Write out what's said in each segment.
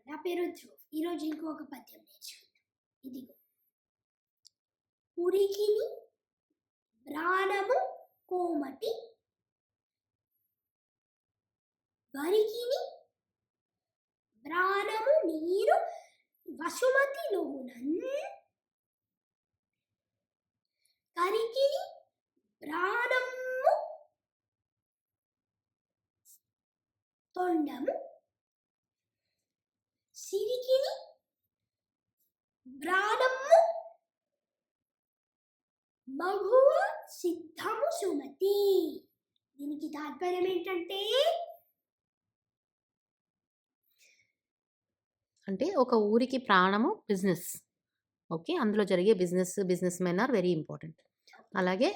నా పేరు ధ్రువ్. ఈరోజు ఇంకొక పద్యం నేర్చుకుందాం. ఇదిగో. ఉరికిని ప్రాణము కోమటి, వరికిని ప్రాణము నీరు వసుమతిలోనన్, కరికిని ప్రాణము తొండము, సిరికిని ప్రాణము మగువ సిద్ధము సుమతి. దీనికి తాత్పర్యం ఏంటంటే అంటే ఒక ఊరికి ప్రాణము బిజినెస్. ఓకే, అందులో జరిగే businessmen are very important. అలాగే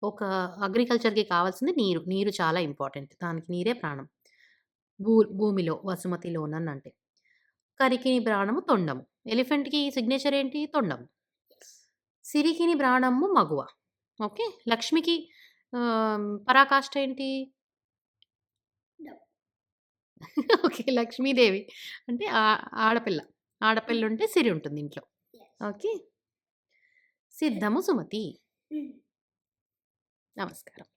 ఒక అగ్రికల్చర్కి కావాల్సింది నీరు. నీరు చాలా ఇంపార్టెంట్, దానికి నీరే ప్రాణం. భూమిలో వసుమతిలోనన్ అంటే. కరికిని ప్రాణము తొండము. ఎలిఫెంట్కి సిగ్నేచర్ ఏంటి? తొండము. సిరికిని ప్రాణము మగువ. ఓకే, లక్ష్మికి పరాకాష్ట ఏంటి? ఓకే, లక్ష్మీదేవి అంటే ఆడపిల్ల. ఆడపిల్ల ఉంటే సిరి ఉంటుంది ఇంట్లో. ఓకే, సిద్ధము సుమతి. నమస్కారం.